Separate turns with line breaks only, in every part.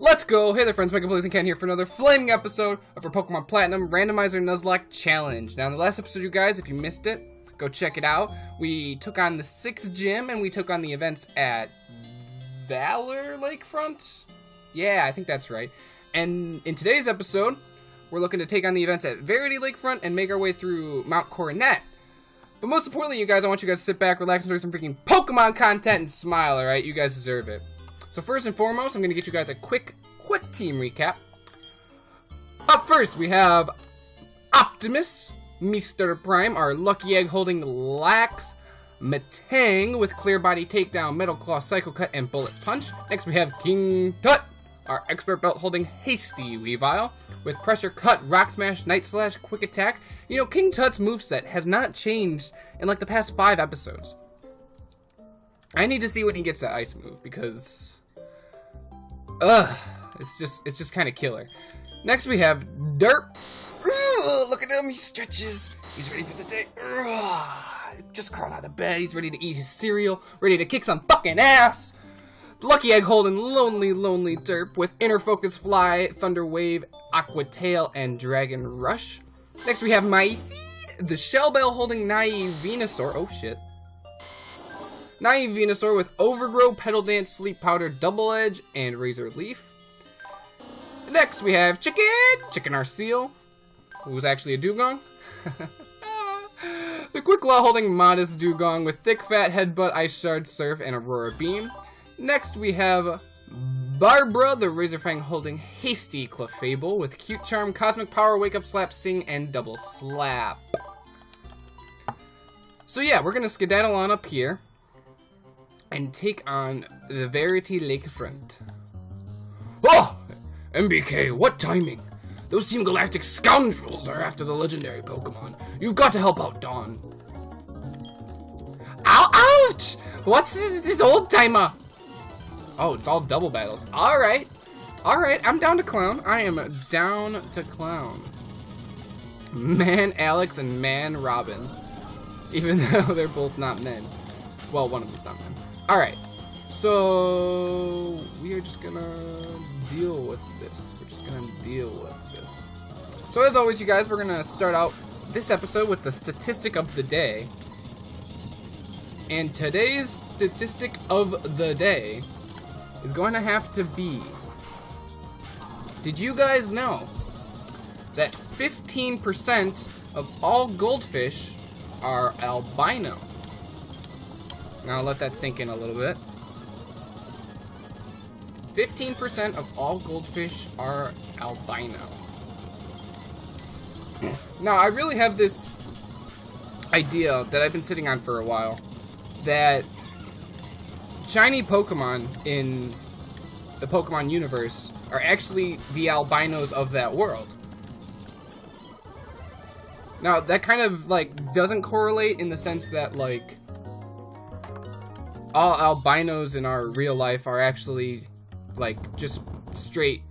Let's go! Hey there friends, Makin and Ken here for another flaming episode of our Pokemon Platinum Randomizer Nuzlocke Challenge. Now in the last episode, you guys, if you missed it, go check it out. We took on the 6th gym and we took on the events at Valor Lakefront? Yeah, I think that's right. And in today's episode, we're looking to take on the events at Verity Lakefront and make our way through Mount Coronet. But most importantly, you guys, I want you guys to sit back, relax, enjoy some freaking Pokemon content, and smile, alright? You guys deserve it. So first and foremost, I'm going to get you guys a quick team recap. Up first, we have Optimus, Mr. Prime, our Lucky Egg holding Lax, Matang with Clear Body Takedown, Metal Claw, Psycho Cut, and Bullet Punch. Next, we have King Tut, our Expert Belt holding Hasty Weavile with Pressure Cut, Rock Smash, Night Slash, Quick Attack. You know, King Tut's moveset has not changed in like the past 5 episodes. I need to see when he gets that ice move because it's just kind of killer. Next we have Derp. Look at him, he stretches. He's ready for the day. Just crawled out of bed. He's ready to eat his cereal, ready to kick some fucking ass. Lucky Egg holding Lonely Derp with Inner Focus Fly, Thunder Wave, Aqua Tail, and Dragon Rush. Next we have Myseed, the Shell Bell holding Naive Venusaur. Oh shit. Naive Venusaur with Overgrow, Petal Dance, Sleep Powder, Double Edge, and Razor Leaf. Next we have Chicken Arceal, who's actually a Dugong. The Quick Claw holding Modest Dugong with Thick Fat Headbutt, Ice Shard, Surf, and Aurora Beam. Next we have Barbara, the Razor Fang holding Hasty Clefable with Cute Charm, Cosmic Power, Wake Up Slap, Sing, and Double Slap. So yeah, we're gonna skedaddle on up here and take on the Verity Lakefront. Oh! MBK, what timing? Those Team Galactic scoundrels are after the legendary Pokemon. You've got to help out Dawn. Ow! Ouch! What's this old timer? Oh, it's all double battles. Alright. Alright, I'm down to clown. I am down to clown. Man Alex and Man Robin. Even though they're both not men. Well, one of them's not men. Alright. So we are just gonna deal with this. So as always, you guys, we're gonna start out this episode with the statistic of the day. And today's statistic of the day is going to have to be, did you guys know that 15% of all goldfish are albino? Now I'll let that sink in a little bit. 15% of all goldfish are albino. Now I really have this idea that I've been sitting on for a while, that shiny Pokemon in the Pokemon universe are actually the albinos of that world. Now, that kind of, like, doesn't correlate in the sense that, like, all albinos in our real life are actually, like, just straight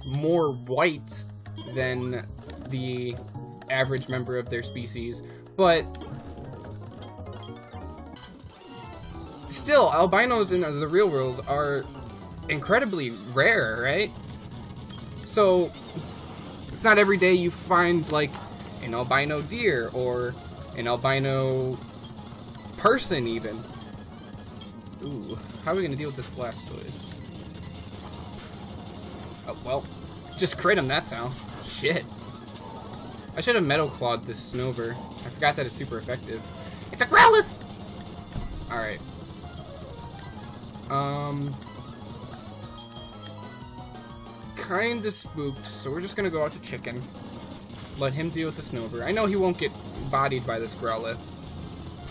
more white than the average member of their species. But still, albinos in the real world are incredibly rare, right? So it's not every day you find like an albino deer or an albino person even. Ooh, how are we gonna deal with this Blastoise? Oh well, just crit him, that's how. Shit. I should have Metal Clawed this Snover. I forgot that it's super effective. It's a Growlithe! Alright. Kinda spooked, so we're just gonna go out to Chicken. Let him deal with the Snover. I know he won't get bodied by this Growlithe.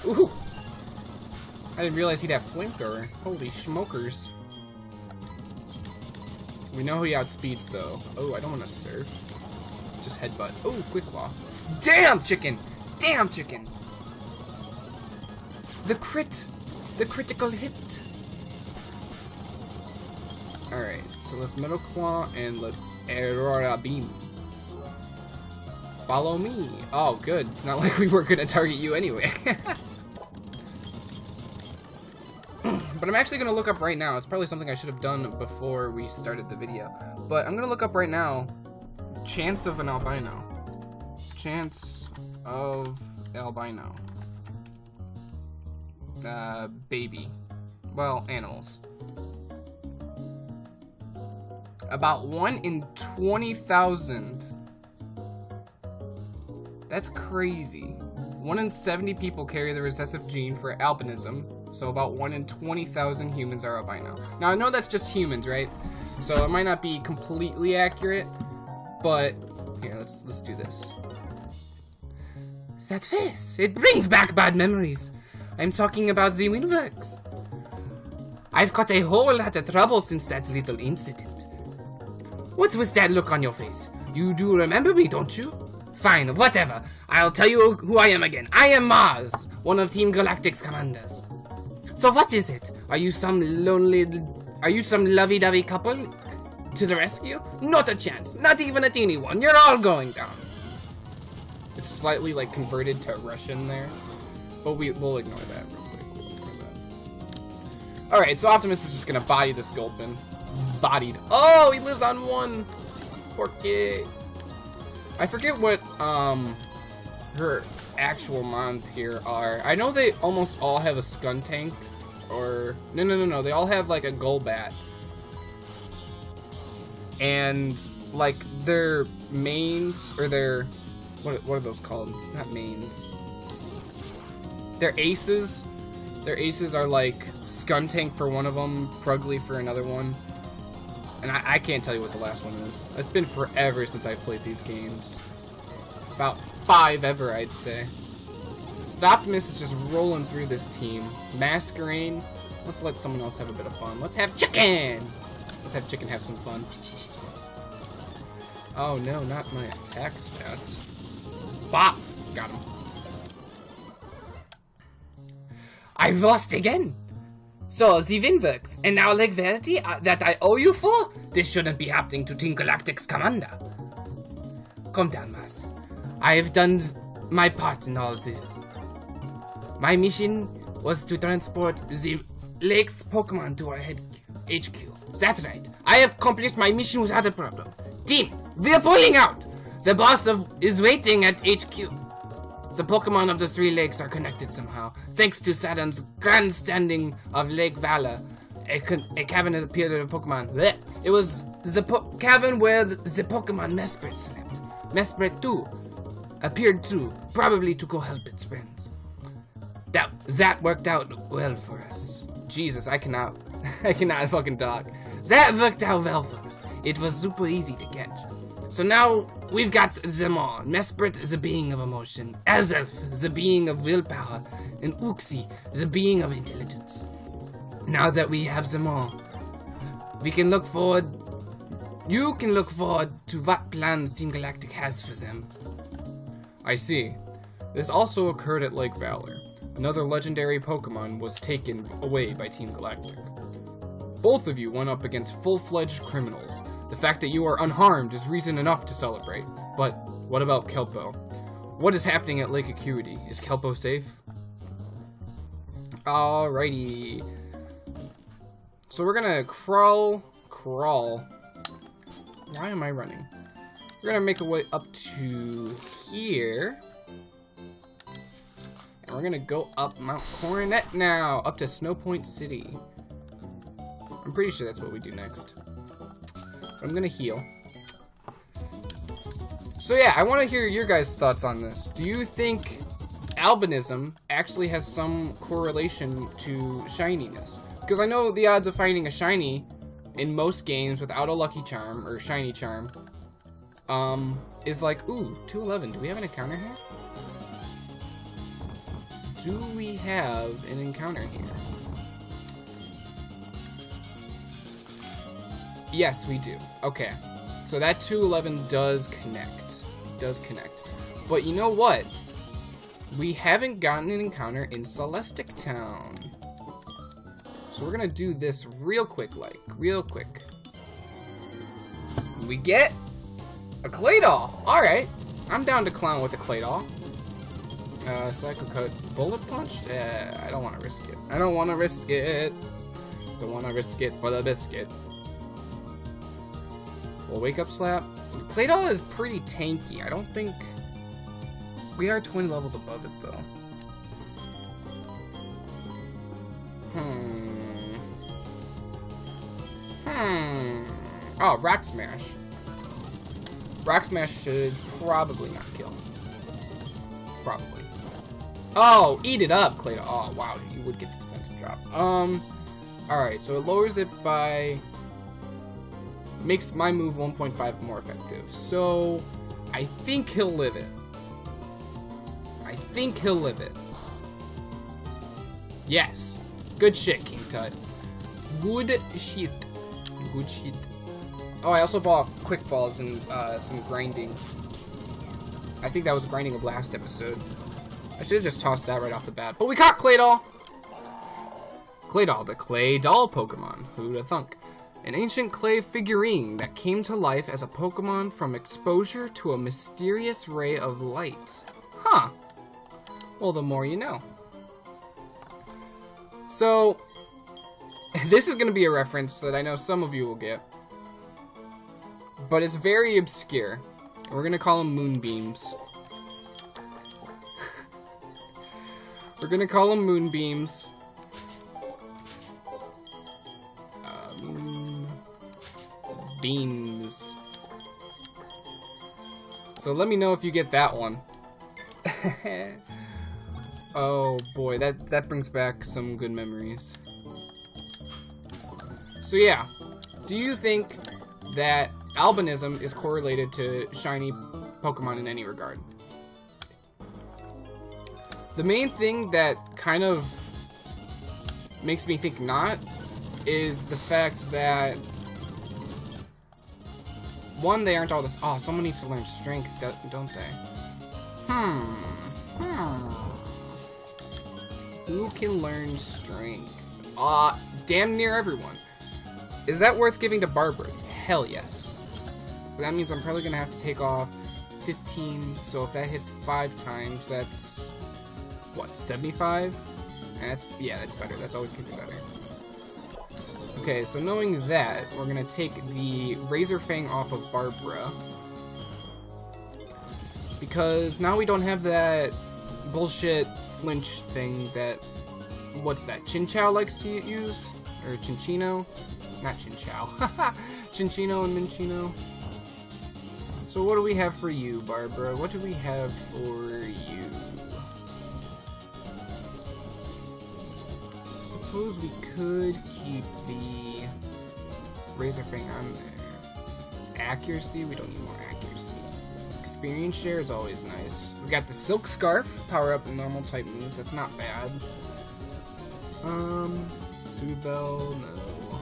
Ooh! I didn't realize he'd have Flamethrower. Holy smokers. We know he outspeeds though. Oh, I don't want to Surf. Just Headbutt. Oh, Quick Claw. Damn, Chicken! Damn, Chicken! The crit! The critical hit! Alright, so let's Metal Claw and let's Aurora Beam. Follow me. Oh, good. It's not like we were gonna target you anyway. But I'm actually going to look up right now. It's probably something I should have done before we started the video. But I'm going to look up right now. Chance of an albino. Chance of albino. Baby. Well, animals. About 1 in 20,000. That's crazy. 1 in 70 people carry the recessive gene for albinism, so about 1 in 20,000 humans are albino. Now, I know that's just humans, right? So it might not be completely accurate, but here, let's do this. That face, it brings back bad memories. I'm talking about the Winworks. I've got a whole lot of trouble since that little incident. What's with that look on your face? You do remember me, don't you? Fine, whatever. I'll tell you who I am again. I am Mars, one of Team Galactic's commanders. So what is it? Are you some lovey-dovey couple to the rescue? Not a chance. Not even a teeny one. You're all going down. It's slightly like converted to Russian there, but we'll ignore that real quick. We'll ignore that. All right, so Optimus is just gonna body this Gulpin. Bodied. Oh, he lives on 1. Poor kid. I forget what her actual mons here are. I know they almost all have a Skun Tank, or no. They all have like a Golbat, and like their mains or their what are those called? Not mains. Their aces. Their aces are like Skun Tank for one of them, Prugly for another one. And I can't tell you what the last one is. It's been forever since I've played these games. About 5 ever, I'd say. The Optimus is just rolling through this team. Masquerade. Let's let someone else have a bit of fun. Let's have Chicken! Let's have Chicken have some fun. Oh no, not my attack stats. Bop! Got him. I've lost again! So, the Winworks, and now Lake Verity that I owe you for? This shouldn't be happening to Team Galactic's commander. Calm down, Mars. I have done my part in all this. My mission was to transport the Lake's Pokemon to our HQ. That's right. I have accomplished my mission without a problem. Team, we're pulling out! The boss is waiting at HQ. The Pokemon of the 3 lakes are connected somehow, thanks to Saturn's grandstanding of Lake Valor. A cavern has appeared in a Pokemon. Blech. It was the cavern where the Pokemon Mesprit slept. Mesprit too appeared too, probably to go help its friends. That worked out well for us. Jesus, I cannot fucking talk. That worked out well for us. It was super easy to catch. So now we've got them all. Mesprit is a being of emotion, Azelf is a being of willpower, and Uxie is a being of intelligence. Now that we have them all, we can look forward. You can look forward to what plans Team Galactic has for them. I see. This also occurred at Lake Valor. Another legendary Pokemon was taken away by Team Galactic. Both of you went up against full-fledged criminals. The fact that you are unharmed is reason enough to celebrate. But what about Kelpo? What is happening at Lake Acuity? Is Kelpo safe? Alrighty. So we're gonna crawl. Why am I running? We're gonna make our way up to here. And we're gonna go up Mount Coronet now, up to Snow Point City. I'm pretty sure that's what we do next. I'm gonna heal. So yeah, I want to hear your guys' thoughts on this. Do you think albinism actually has some correlation to shininess? Because I know the odds of finding a shiny in most games without a lucky charm or shiny charm is like, ooh, 211. Do we have an encounter here? Do we have an encounter here? Yes, we do. Okay. So that 211 does connect. It does connect. But you know what? We haven't gotten an encounter in Celestic Town. So we're gonna do this real quick. We get a Claydol. Alright. I'm down to clown with a Claydol. Cycle Cut. Bullet Punch? I don't want to risk it. Don't want to risk it for the biscuit. Well, wake up slap. Claydol is pretty tanky. I don't think... We are 20 levels above it, though. Oh, Rock Smash. Rock Smash should probably not kill. Probably. Oh, eat it up, Claydol. Oh, wow, you would get the defensive drop. Alright, so it lowers it by... Makes my move 1.5 more effective. So, I think he'll live it. I think he'll live it. Yes. Good shit, King Tut. Good shit. Good shit. Oh, I also bought quick balls and some grinding. I think that was grinding of last episode. I should have just tossed that right off the bat. But we caught Claydol! Claydol, the clay doll Pokemon. Who'da thunk? An ancient clay figurine that came to life as a Pokemon from exposure to a mysterious ray of light. Huh. Well, the more you know. So, this is going to be a reference that I know some of you will get. But it's very obscure. We're going to call them moonbeams. We're going to call them moonbeams. Beams. So let me know if you get that one. Oh boy, that brings back some good memories. So yeah, do you think that albinism is correlated to shiny Pokemon in any regard? The main thing that kind of makes me think not is the fact that one, they aren't all this. Oh, someone needs to learn strength, don't they? Who can learn strength? Damn near everyone. Is that worth giving to Barbara? Hell yes. That means I'm probably gonna have to take off 15. So if that hits 5 times, that's what, 75? And that's better. That's always gonna be better. Okay, so knowing that, we're gonna take the Razor Fang off of Barbara. Because now we don't have that bullshit flinch thing that... What's that? Chinchou likes to use? Or Chinchino? Not Chinchou. Chinchino and Minchino. So what do we have for you, Barbara? What do we have for you? Suppose we could keep the Razor Fang on there. Accuracy, we don't need more accuracy. Experience share is always nice. We got the Silk Scarf, power up normal type moves, that's not bad. Sudabelle, no.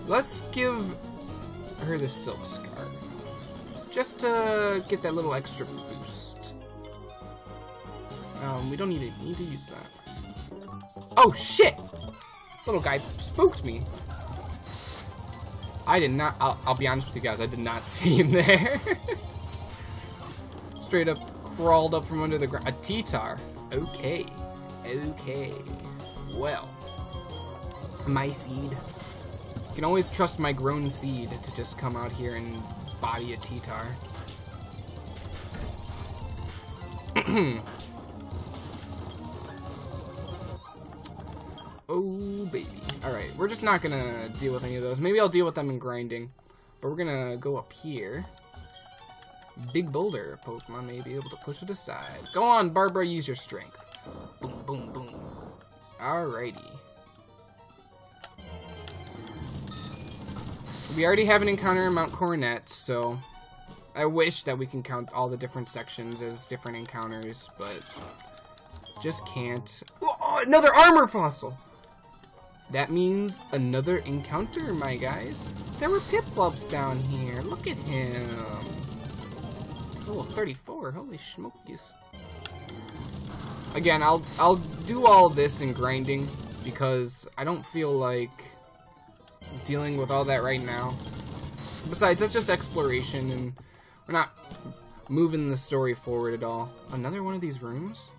Let's give her the Silk Scarf. Just to get that little extra boost. We don't need to use that. Oh shit! Little guy spooked me. I did not, I'll be honest with you guys, I did not see him there. Straight up crawled up from under the ground. A T-Tar. Okay. Okay. Well. My seed. You can always trust my grown seed to just come out here and body a T-Tar. Oh, baby. Alright, we're just not gonna deal with any of those. Maybe I'll deal with them in grinding. But we're gonna go up here. Big boulder. Pokemon may be able to push it aside. Go on, Barbara, use your strength. Boom, boom, boom. Alrighty. We already have an encounter in Mount Coronet, so I wish that we can count all the different sections as different encounters, but just can't. Oh, another armor fossil! That means another encounter, my guys. There were Piplups down here. Look at him. Level 34. Holy smokies. Again, I'll do all this in grinding because I don't feel like dealing with all that right now. Besides, that's just exploration and we're not moving the story forward at all. Another one of these rooms?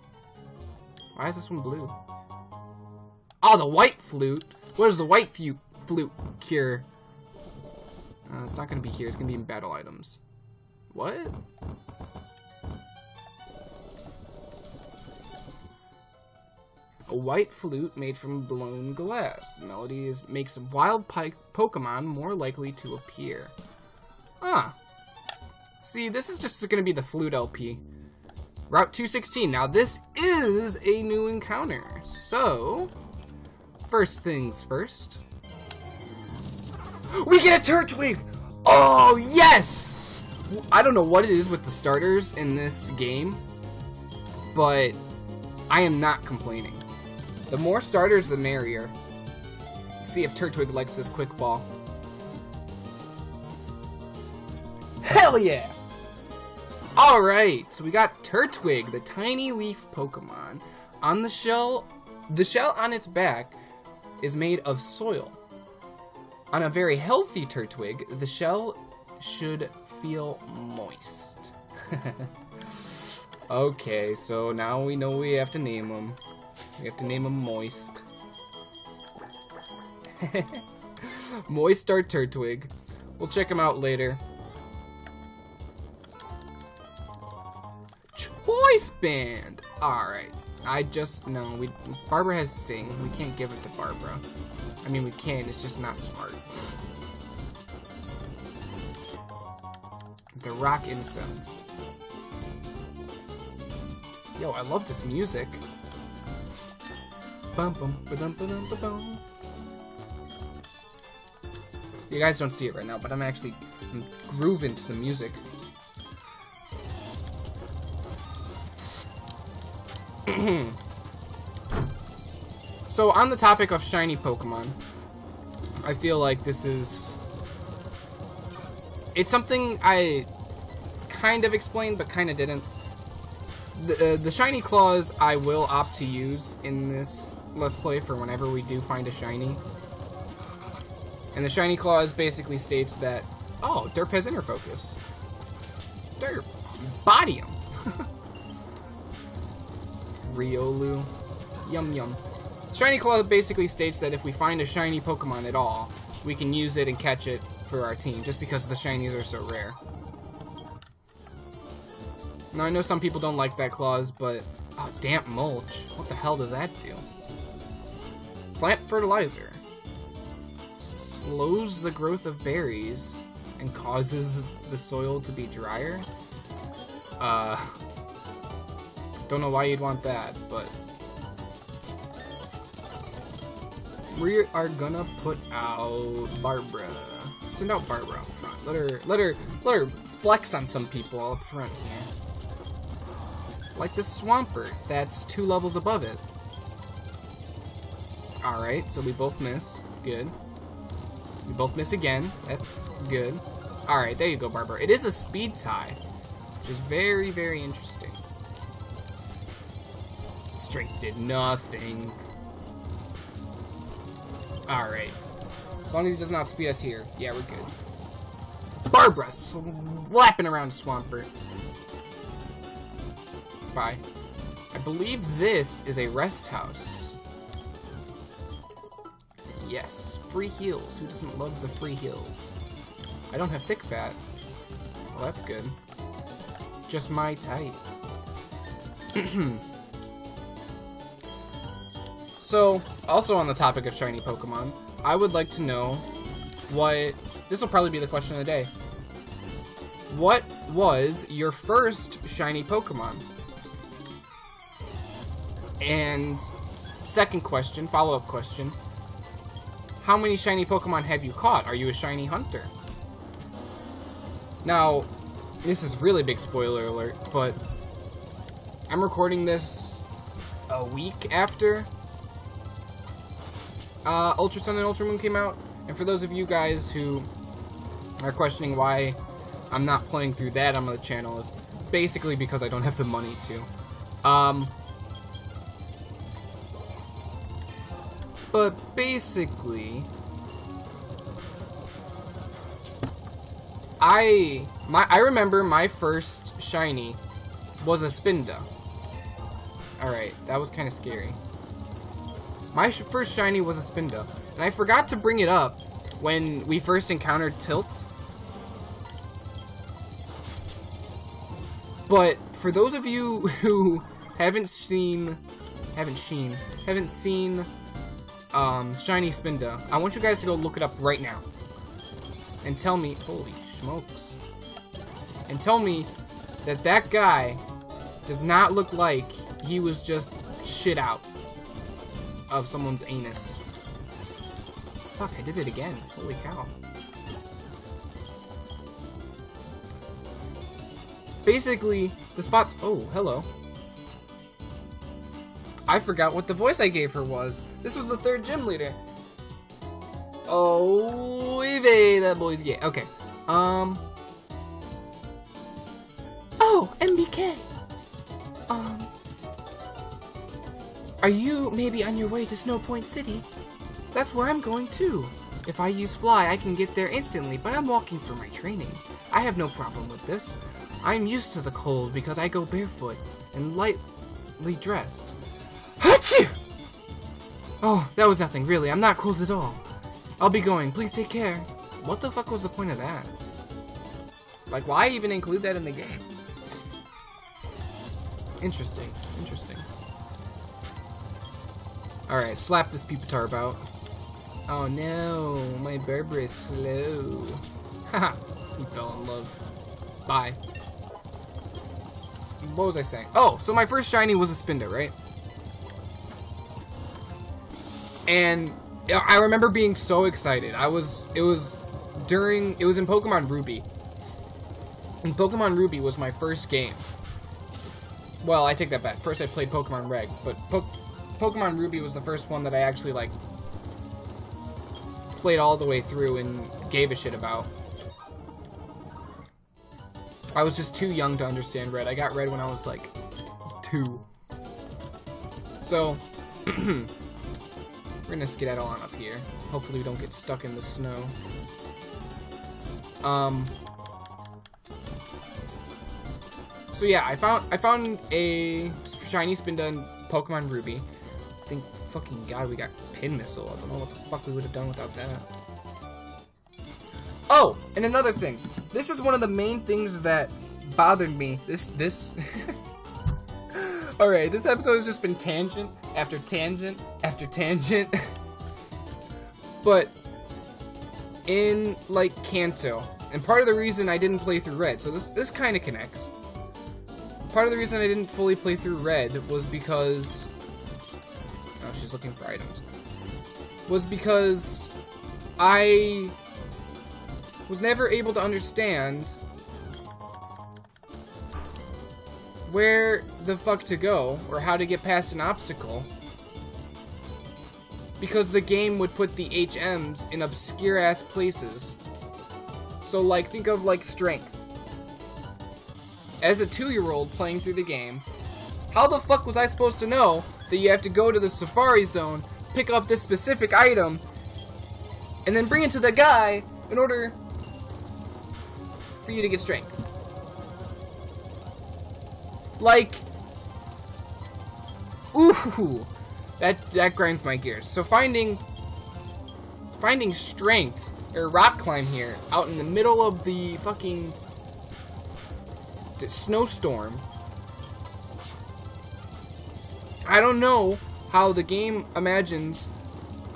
Why is this one blue? Oh, the white flute. What does the white flute cure? It's not going to be here. It's going to be in battle items. What? A white flute made from blown glass. The melody makes wild Pokemon more likely to appear. Ah. See, this is just going to be the flute LP. Route 216. Now, this is a new encounter. So, first things first. We get a Turtwig! Oh, yes! I don't know what it is with the starters in this game, but I am not complaining. The more starters, the merrier. See if Turtwig likes this quick ball. Hell yeah! Alright, so we got Turtwig, the tiny leaf Pokemon. On the shell on its back is made of soil. On a very healthy Turtwig, the shell should feel moist. Okay, so now we know we have to name him. We have to name him Moist. Moist our Turtwig. We'll check him out later. Choice Band! Alright. Barbara has Sing. We can't give it to Barbara. I mean, we can, it's just not smart. The Rock Incense. Yo, I love this music. Bum, bum, ba-dum, ba-dum, ba-dum. You guys don't see it right now, but I'm grooving to the music. So, on the topic of shiny Pokemon, I feel like it's something I kind of explained, but kind of didn't. The shiny claws I will opt to use in this Let's Play for whenever we do find a shiny. And the shiny clause basically states that, oh, Derp has inner focus. Derp, body him. Riolu, yum yum. Shiny claw basically states that if we find a shiny Pokemon at all, we can use it and catch it for our team, just because the shinies are so rare. Now, I know some people don't like that clause, but... Oh, damp mulch. What the hell does that do? Plant fertilizer. Slows the growth of berries and causes the soil to be drier. Don't know why you'd want that, but... We are gonna put out Barbara. Send out Barbara up front. Let her flex on some people up front here. Like this Swampert, that's 2 levels above it. Alright, so we both miss. Good. We both miss again. That's good. Alright, there you go, Barbara. It is a speed tie, which is very, very interesting. Strength did nothing. Alright. As long as he does not speed us here. Yeah, we're good. Barbara slapping around Swampert. Bye. I believe this is a rest house. Yes, free heals. Who doesn't love the free heals? I don't have thick fat. Well, that's good. Just my type. So, also on the topic of shiny Pokemon, I would like to know what... This will probably be the question of the day. What was your first shiny Pokemon? And second question, follow-up question, how many shiny Pokemon have you caught? Are you a shiny hunter? Now, this is really big spoiler alert, but I'm recording this a week after Ultra Sun and Ultra Moon came out, and for those of you guys who are questioning why I'm not playing through that on the channel, it's basically because I don't have the money to. But basically, I remember my first shiny was a Spinda. Alright, that was kind of scary. My first shiny was a Spinda. And I forgot to bring it up when we first encountered tilts. But for those of you who haven't seen Shiny Spinda, I want you guys to go look it up right now. And tell me, holy smokes. And tell me that guy does not look like he was just shit out of someone's anus. Fuck, I did it again. Holy cow. Basically, the spots... Oh, hello. I forgot what the voice I gave her was. This was the third gym leader. Oh, Eve, that boy's gay. Okay. Oh, MBK. Are you maybe on your way to Snow Point City? That's where I'm going too. If I use Fly, I can get there instantly, but I'm walking for my training. I have no problem with this. I'm used to the cold because I go barefoot and lightly dressed. Achoo! Oh, that was nothing, really. I'm not cold at all. I'll be going. Please take care. What the fuck was the point of that? Like, why even include that in the game? Interesting. Interesting. Alright, slap this peepatar about. Oh no, my Berber is slow. Haha, he fell in love. Bye. What was I saying? Oh, so my first shiny was a Spinda, right? And I remember being so excited. It was in Pokemon Ruby. And Pokemon Ruby was my first game. Well, I take that back. First I played Pokemon Red, but Pokemon Ruby was the first one that I actually, like, played all the way through and gave a shit about. I was just too young to understand Red. I got Red when I was, like, 2. So, we're gonna skedaddle on up here. Hopefully we don't get stuck in the snow. So yeah, I found a shiny Spinda in Pokemon Ruby. Thank fucking God we got Pin Missile. I don't know what the fuck we would have done without that. Oh, and another thing. This is one of the main things that bothered me. Alright, this episode has just been tangent after tangent after tangent. But in, like, Kanto, and part of the reason I didn't play through Red, so this kind of connects. Part of the reason I didn't fully play through Red was because... Oh, she's looking for items. Was because I was never able to understand where the fuck to go, or how to get past an obstacle, because the game would put the HMs in obscure-ass places. So, like, think of, like, strength. As a 2-year-old playing through the game, how the fuck was I supposed to know that you have to go to the Safari Zone, pick up this specific item, and then bring it to the guy in order for you to get strength? Like, ooh, that grinds my gears. So finding strength or rock climb here out in the middle of the fucking snowstorm. I don't know how the game imagines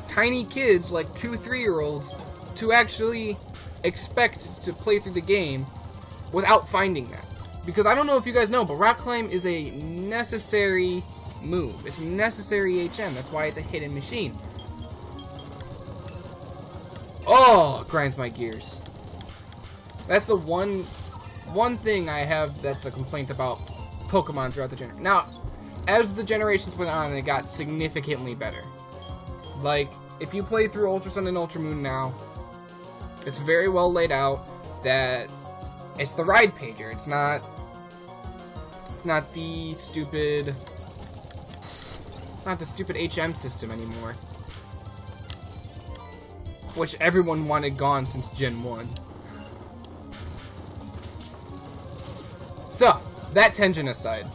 tiny kids like 2-3-year-olds to actually expect to play through the game without finding that. Because I don't know if you guys know, but rock climb is a necessary move. It's a necessary HM. That's why it's a hidden machine. Oh, it grinds my gears. That's the one thing I have that's a complaint about Pokemon throughout the generation. Now, as the generations went on, it got significantly better. Like, if you play through Ultra Sun and Ultra Moon now, it's very well laid out that it's the ride pager. It's not the stupid HM system anymore, which everyone wanted gone since Gen 1. So, that tangent aside,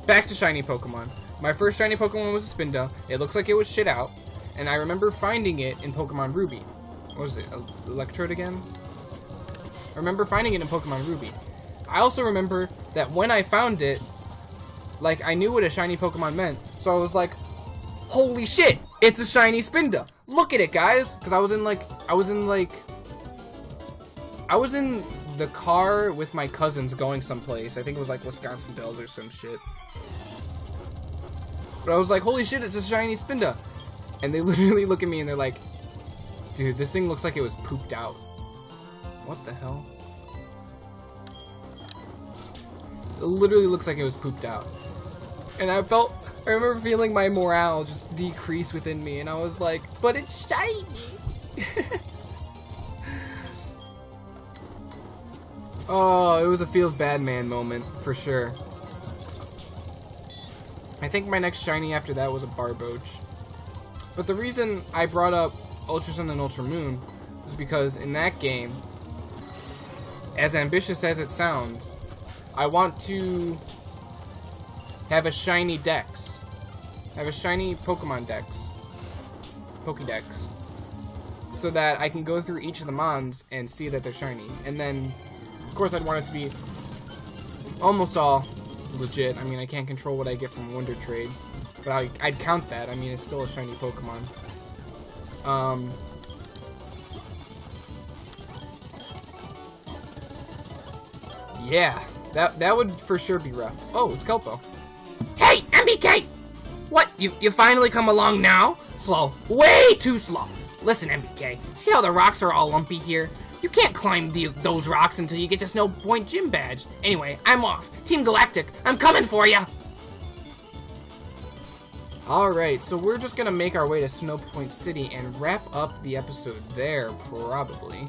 back to shiny Pokemon. My first shiny Pokemon was a Spinda. It looks like it was shit out. And I remember finding it in Pokemon Ruby. What was it? Electrode again? I remember finding it in Pokemon Ruby. I also remember that when I found it, like, I knew what a shiny Pokemon meant. So I was like, holy shit, it's a shiny Spinda. Look at it, guys. Because I was in the car with my cousins going someplace. I think it was like Wisconsin Dells or some shit. But I was like, holy shit, it's a shiny Spinda. And they literally look at me and they're like, dude, this thing looks like it was pooped out. What the hell? It literally looks like it was pooped out. And I remember feeling my morale just decrease within me. And I was like, but it's shiny. Oh, it was a feels bad man moment, for sure. I think my next shiny after that was a Barboach. But the reason I brought up Ultra Sun and Ultra Moon was because in that game, as ambitious as it sounds, I want to have a shiny Dex. Have a shiny Pokemon Dex. Pokédex. So that I can go through each of the Mons and see that they're shiny. And then, of course, I'd want it to be almost all legit. I mean, I can't control what I get from Wonder Trade. But I'd count that. I mean, it's still a shiny Pokemon. Yeah, that would for sure be rough. Oh, it's Kelpo. Hey, MBK! What? You finally come along now? Slow. Way too slow. Listen, MBK. See how the rocks are all lumpy here? You can't climb those rocks until you get to Snow Point Gym Badge. Anyway, I'm off. Team Galactic, I'm coming for ya! Alright, so we're just gonna make our way to Snow Point City and wrap up the episode there, probably.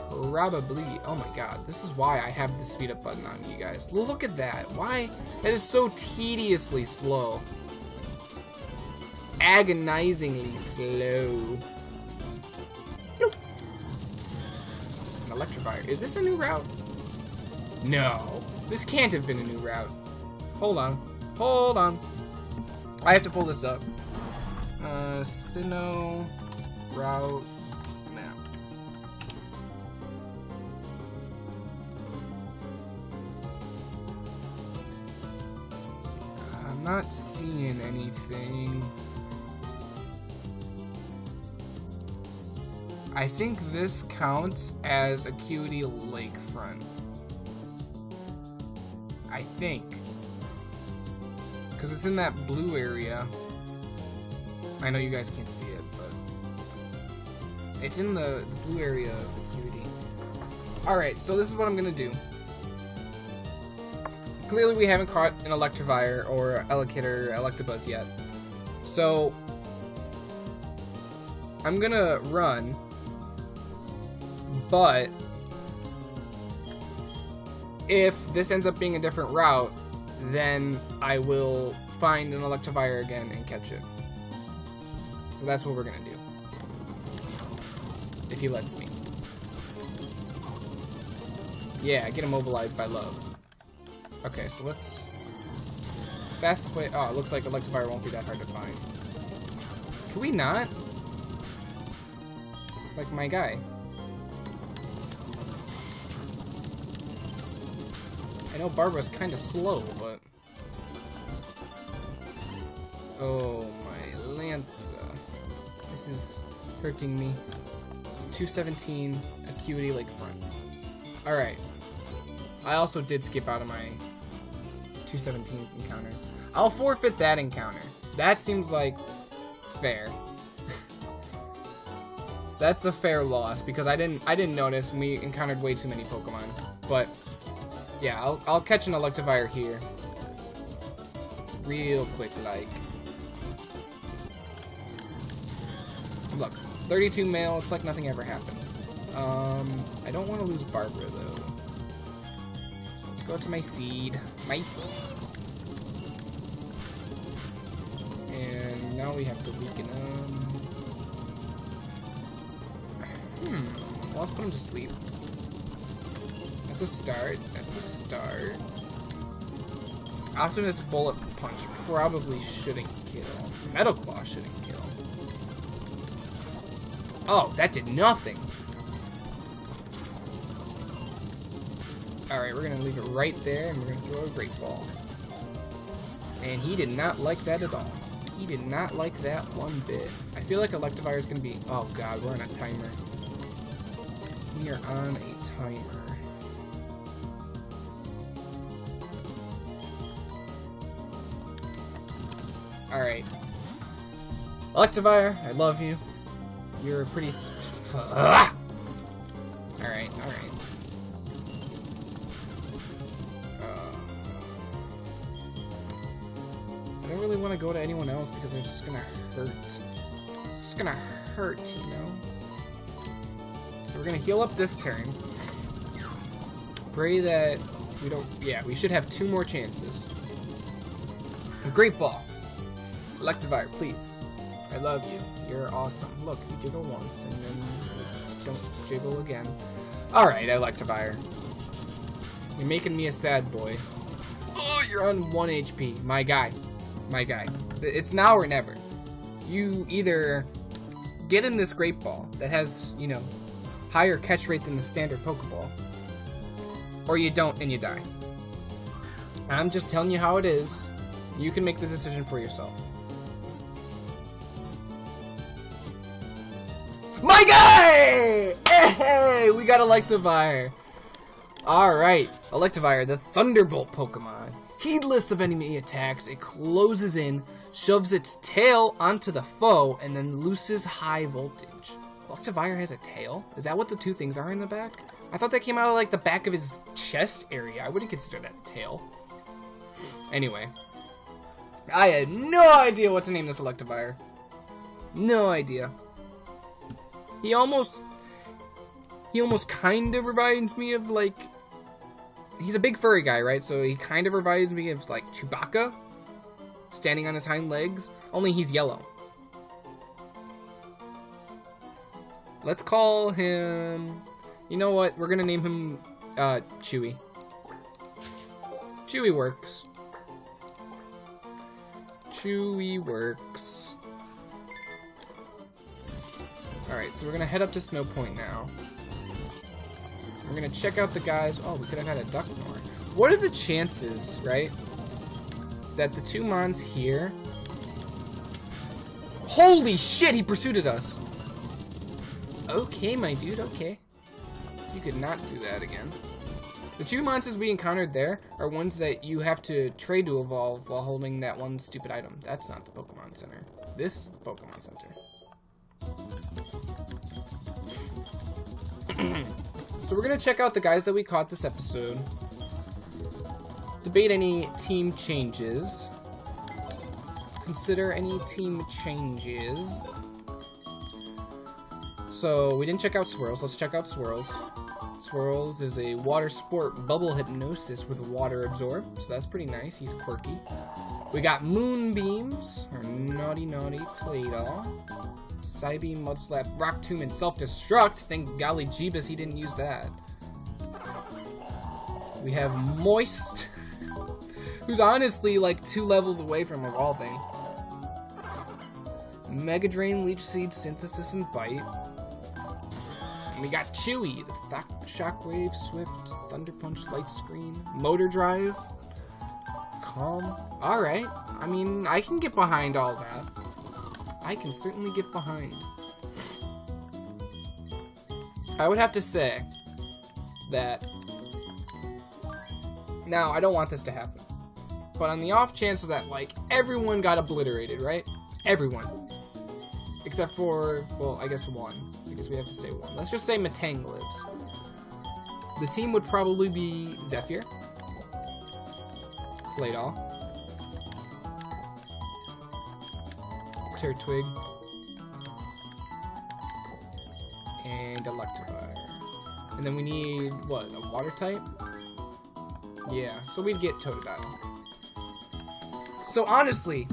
Oh my god, this is why I have the speed up button on, you guys. Look at that. Why? That is so tediously slow. Agonizingly slow. Nope. An Electivire. Is this a new route? No. This can't have been a new route. Hold on. I have to pull this up. Sinnoh route map. I'm not seeing anything. I think this counts as Acuity Lakefront. I think. Because it's in that blue area. I know you guys can't see it, but it's in the blue area of Acuity. Alright, so this is what I'm going to do. Clearly we haven't caught an Electivire or Elekid or Electabuzz yet. So I'm going to run, but if this ends up being a different route, then I will find an Electivire again and catch it. So that's what we're gonna do. If he lets me. Yeah, get immobilized by love. Okay, so let's... Fastest way... Oh, it looks like Electivire won't be that hard to find. Can we not? Like my guy. I know Barbara's kind of slow, but... Oh, my Lanta. This is hurting me. 217, Acuity Lakefront. Alright. I also did skip out of my 217 encounter. I'll forfeit that encounter. That seems like fair. That's a fair loss, because I didn't notice, and we encountered way too many Pokemon. But... yeah, I'll catch an Electivire here. Real quick, like. Look, 32 male, it's like nothing ever happened. I don't want to lose Barbara, though. Let's go to my seed. My seed! And now we have to weaken him. Well, let's put him to sleep. That's a start. That's a start. Optimus Bullet Punch probably shouldn't kill. Metal Claw shouldn't kill. Oh, that did nothing. Alright, we're gonna leave it right there, and we're gonna throw a Great Ball. And he did not like that at all. He did not like that one bit. I feel like Electivire is gonna be... Oh god, we're on a timer. We are on a timer. Alright. Electivire, I love you. You're pretty... Alright, alright. I don't really want to go to anyone else because they're just gonna hurt. It's just gonna hurt, you know? So we're gonna heal up this turn. Pray that we don't... Yeah, we should have 2 more chances. A Great Ball. Electivire, please. I love you. You're awesome. Look, you jiggle once, and then don't jiggle again. Alright, Electivire. You're making me a sad boy. Oh, you're on 1 HP. My guy. My guy. It's now or never. You either get in this Great Ball that has, you know, higher catch rate than the standard Pokeball, or you don't and you die. I'm just telling you how it is. You can make the decision for yourself. My guy! Hey, we got Electivire. Alright, Electivire, the Thunderbolt Pokemon. Heedless of enemy attacks, it closes in, shoves its tail onto the foe, and then looses high voltage. Electivire has a tail? Is that what the 2 things are in the back? I thought that came out of like the back of his chest area. I wouldn't consider that a tail. Anyway. I had no idea what to name this Electivire. No idea. He almost kind of reminds me of, like... He's a big furry guy, right? So he kind of reminds me of, like, Chewbacca. Standing on his hind legs. Only he's yellow. Let's call him... You know what? We're gonna name him, Chewy. Chewy works. Chewy works. Alright, so we're gonna head up to Snow Point now. We're gonna check out the guys. Oh, we could have had a Ducksnore. What are the chances, right, that the 2 mons here... Holy shit, he pursued us! Okay, my dude, okay. You could not do that again. The 2 monsters we encountered there are ones that you have to trade to evolve while holding that one stupid item. That's not the Pokemon Center. This is the Pokemon Center. So we're gonna check out the guys that we caught this episode. Debate any team changes. Consider any team changes. So we didn't check out Swirls. Let's check out Swirls. Swirls is a water sport bubble hypnosis with water absorb. So that's pretty nice. He's quirky. We got Moonbeams, or Naughty Play-Doh. Psybeam, Mudslap, Rock Tomb, and Self-Destruct. Thank golly Jeebus he didn't use that. We have Moist, who's honestly like 2 levels away from evolving. Mega Drain, Leech Seed, Synthesis, and Bite. And we got Chewy, the Shockwave, Swift, Thunder Punch, Light Screen, Motor Drive, Calm. Alright, I mean, I can get behind all that. I can certainly get behind. I would have to say that... Now, I don't want this to happen. But on the off chance that, like, everyone got obliterated, right? Everyone. Except for, well, I guess 1. Because we have to say 1. Let's just say Matang lives. The team would probably be Zephyr. Play-Doh. Turtwig, and Electivire. And then we need, what, a water type? Yeah, so we'd get Totodile. So honestly,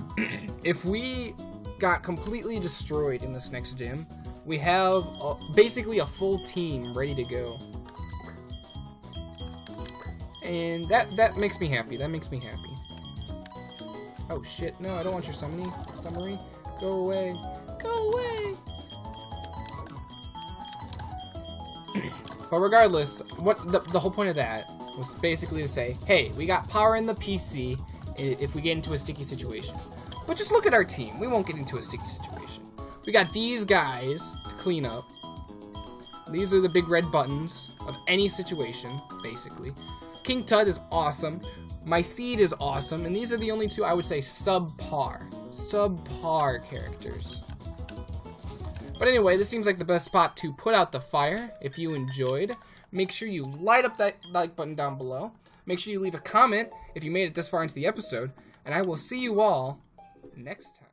if we got completely destroyed in this next gym, we have basically a full team ready to go. And that makes me happy. That makes me happy. Oh shit, no, I don't want your summary. Go away. Go away! But regardless, what the whole point of that was basically to say, hey, we got power in the PC if we get into a sticky situation. But just look at our team. We won't get into a sticky situation. We got these guys to clean up. These are the big red buttons of any situation, basically. King Tut is awesome. My Seed is awesome. And these are the only two I would say subpar characters. But anyway, this seems like the best spot to put out the fire. If you enjoyed, make sure you light up that like button down below. Make sure you leave a comment if you made it this far into the episode. And I will see you all next time.